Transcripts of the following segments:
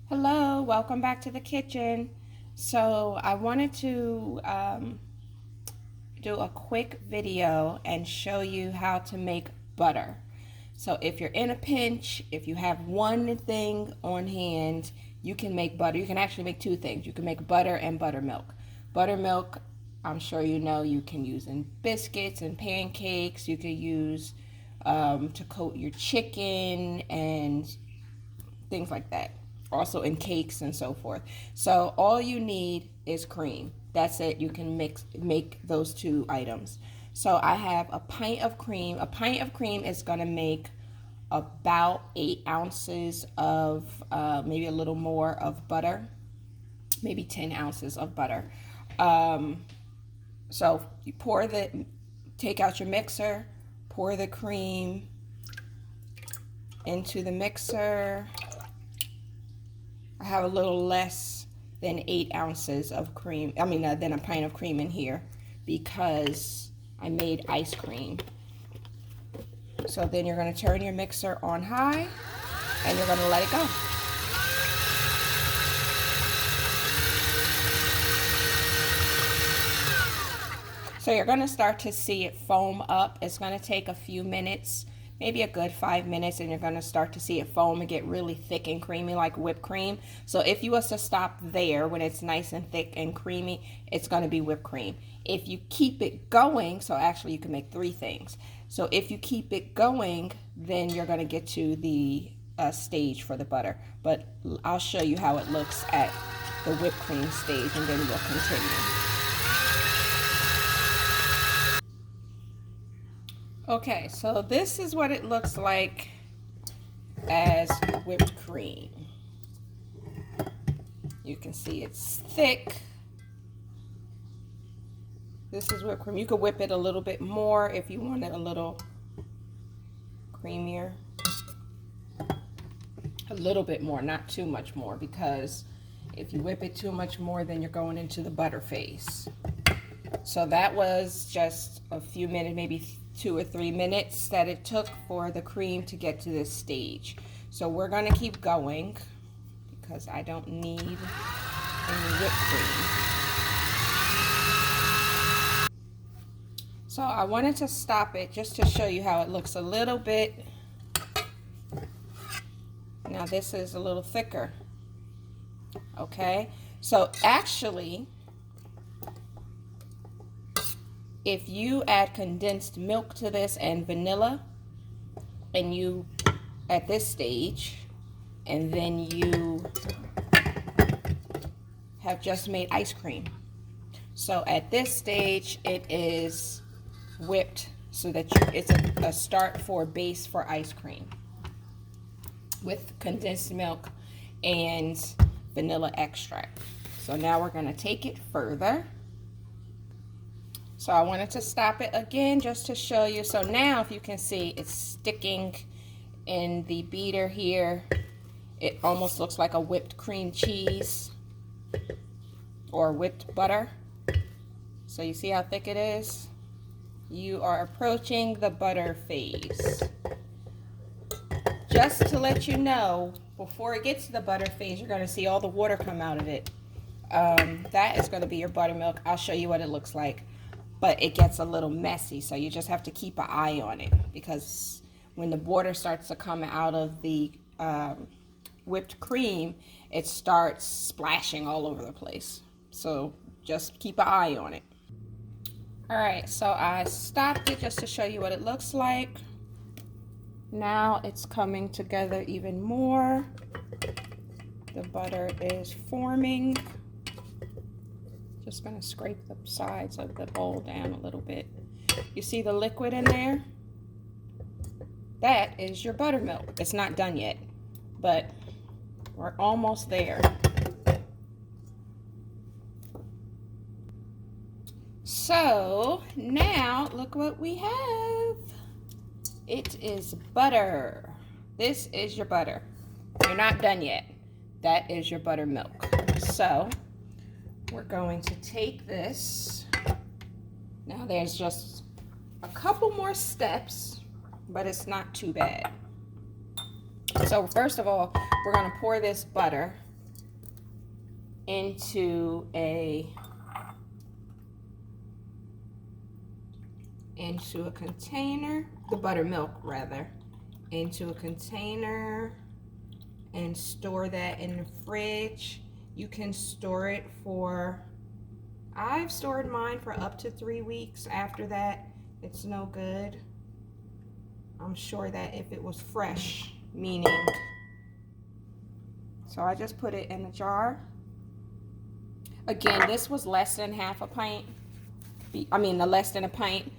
Hello, welcome back to the kitchen. So I wanted to do a quick video and show you how to make butter. So if you're in a pinch, if you have one thing on hand, you can make butter. You can actually make two things. You can make butter and buttermilk. Buttermilk, I'm sure you know, you can use in biscuits and pancakes. You can use to coat your chicken and things like that. Also in cakes and so forth. So all you need is cream. That's it. You can make those two items. So I have a pint of cream. A pint of cream is going to make about 8 ounces of maybe a little more of butter, maybe 10 ounces of butter. So you take out your mixer, pour the cream into the mixer. I have a little less than 8 ounces of cream, than a pint of cream in here because I made ice cream. So then you're going to turn your mixer on high and you're going to let it go. So you're going to start to see it foam up. It's going to take a few minutes, maybe a good 5 minutes, and you're going to start to see it foam and get really thick and creamy like whipped cream. So if you was to stop there when it's nice and thick and creamy, it's going to be whipped cream. If you keep it going, so actually you can make 3 things. So if you keep it going, then you're going to get to the stage for the butter. But I'll show you how it looks at the whipped cream stage, and then we'll continue. Okay, so this is what it looks like as whipped cream. You can see it's thick. This is whipped cream. You could whip it a little bit more if you want it a little creamier. A little bit more, not too much more, because if you whip it too much more, then you're going into the butter phase. So that was just a few minutes, maybe 2 or 3 minutes that it took for the cream to get to this stage. So we're going to keep going because I don't need any whipped cream. So I wanted to stop it just to show you how it looks a little bit. Now this is a little thicker. Okay, so actually, if you add condensed milk to this and vanilla, and you, at this stage, and then you have just made ice cream. So at this stage, it is whipped so that it's a start for a base for ice cream with condensed milk and vanilla extract. So now we're going to take it further. So I wanted to stop it again just to show you. So now if you can see, it's sticking in the beater here. It almost looks like a whipped cream cheese or whipped butter. So you see how thick it is? You are approaching the butter phase. Just to let you know, before it gets to the butter phase, you're going to see all the water come out of it. That is going to be your buttermilk. I'll show you what it looks like. But it gets a little messy, so you just have to keep an eye on it, because when the water starts to come out of the whipped cream, it starts splashing all over the place. So just keep an eye on it. All right, so I stopped it just to show you what it looks like. Now it's coming together even more. The butter is forming. Just going to scrape the sides of the bowl down a little bit. You see the liquid in there? That is your buttermilk. It's not done yet, but we're almost there. So now look what we have. It is butter. This is your butter. You're not done yet. That is your buttermilk. So we're going to take this. Now there's just a couple more steps, but it's not too bad. So first of all, we're going to pour this butter into a container, the buttermilk rather, into a container and store that in the fridge. You can store it for, I've stored mine for up to 3 weeks. After that, it's no good. I'm sure that if it was fresh, meaning, so I just put it in a jar. Again, this was less than half a pint. I mean, less than a pint.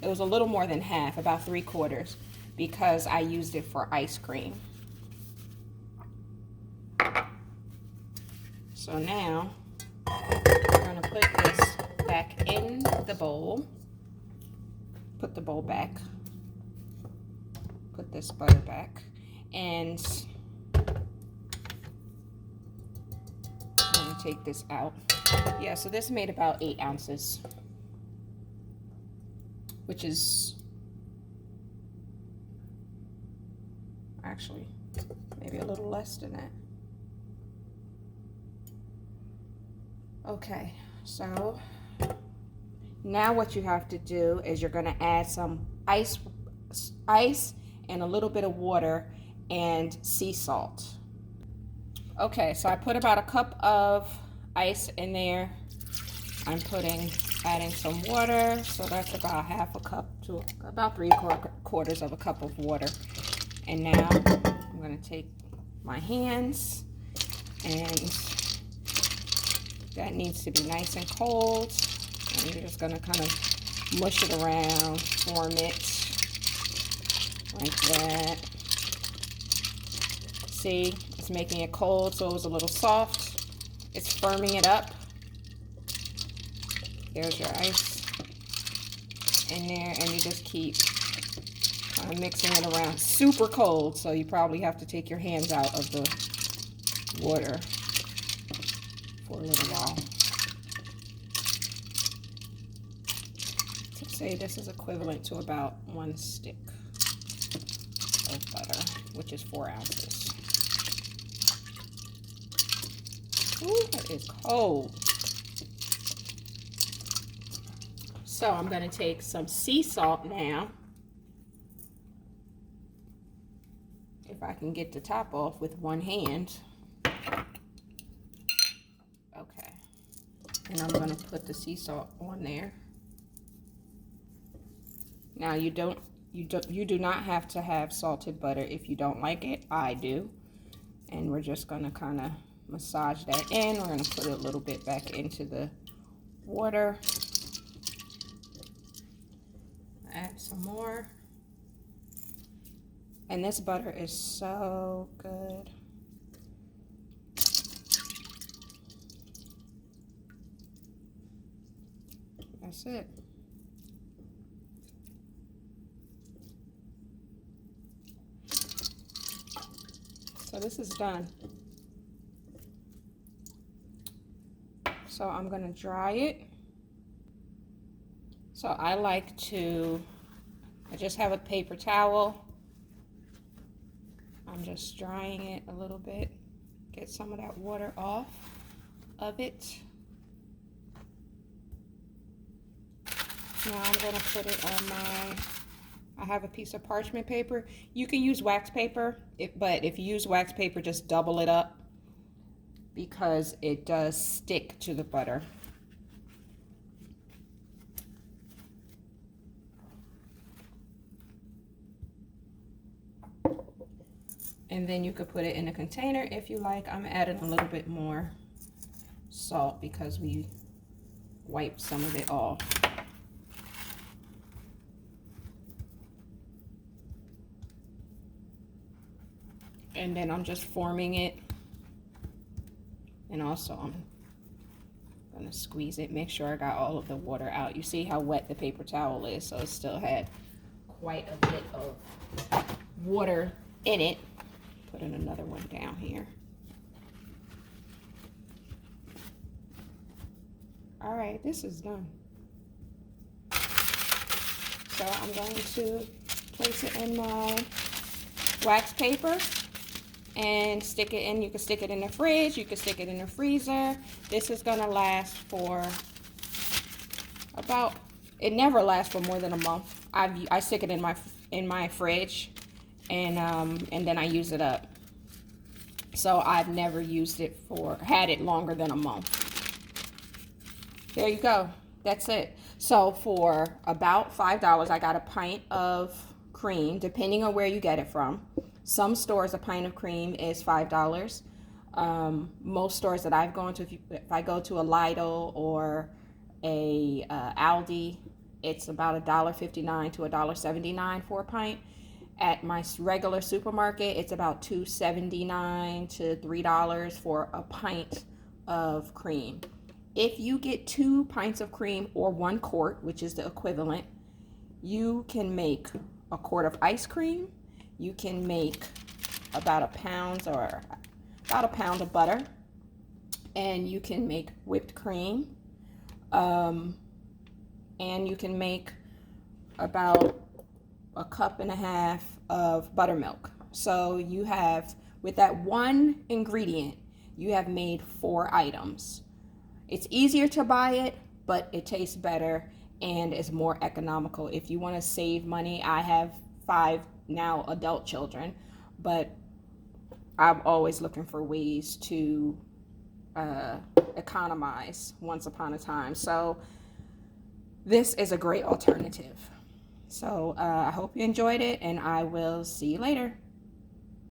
It was a little more than half, about 3/4, because I used it for ice cream. So now, we're gonna put this back in the bowl. Put the bowl back. Put this butter back. And I'm gonna take this out. Yeah, so this made about 8 ounces, which is actually maybe a little less than that. Okay, so now what you have to do is you're gonna add some ice and a little bit of water and sea salt. Okay, so I put about a cup of ice in there. I'm adding some water, so that's about half a cup to about 3/4 of a cup of water. And now I'm gonna take my hands, and that needs to be nice and cold. And you're just gonna kind of mush it around, form it like that. See, it's making it cold, so it was a little soft. It's firming it up. There's your ice in there, and you just keep kind of mixing it around. Super cold, so you probably have to take your hands out of the water for a little while. To say this is equivalent to about 1 stick of butter, which is 4 ounces. Ooh, that is cold. So I'm going to take some sea salt now. If I can get the top off with one hand. Okay. And I'm going to put the sea salt on there. Now you do not have to have salted butter if you don't like it. I do. And we're just going to kind of massage that in. We're going to put a little bit back into the water. Add some more. And this butter is so good. That's it. So this is done. So I'm gonna dry it. So I just have a paper towel. I'm just drying it a little bit. Get some of that water off of it. Now I'm gonna put it on I have a piece of parchment paper. You can use wax paper, but if you use wax paper, just double it up because it does stick to the butter. And then you could put it in a container if you like. I'm adding a little bit more salt because we wiped some of it off. And then I'm just forming it. And also I'm gonna squeeze it, make sure I got all of the water out. You see how wet the paper towel is, so it still had quite a bit of water in it. Putting another one down here. All right, this is done. So I'm going to place it in my wax paper and stick it in. You can stick it in the fridge, you can stick it in the freezer. This is gonna last for about, it never lasts for more than a month. I stick it in my fridge, and then I use it up. So I've never had it longer than a month. There you go. That's it. So for about $5, I got a pint of cream, depending on where you get it from. Some stores, a pint of cream is $5. Most stores that I've gone to, if I go to a Lidl or a Aldi, it's about $1.59 to $1.79 for a pint. At my regular supermarket, it's about $2.79 to $3 for a pint of cream. If you get 2 pints of cream or 1 quart, which is the equivalent, you can make a quart of ice cream. You can make about a pound of butter, and you can make whipped cream, and you can make about a cup and a half of buttermilk. So you have, with that one ingredient, you have made 4 items. It's easier to buy it, but it tastes better and is more economical. If you want to save money, I have 5 now adult children, but I'm always looking for ways to economize once upon a time. So this is a great alternative. So I hope you enjoyed it, and I will see you later.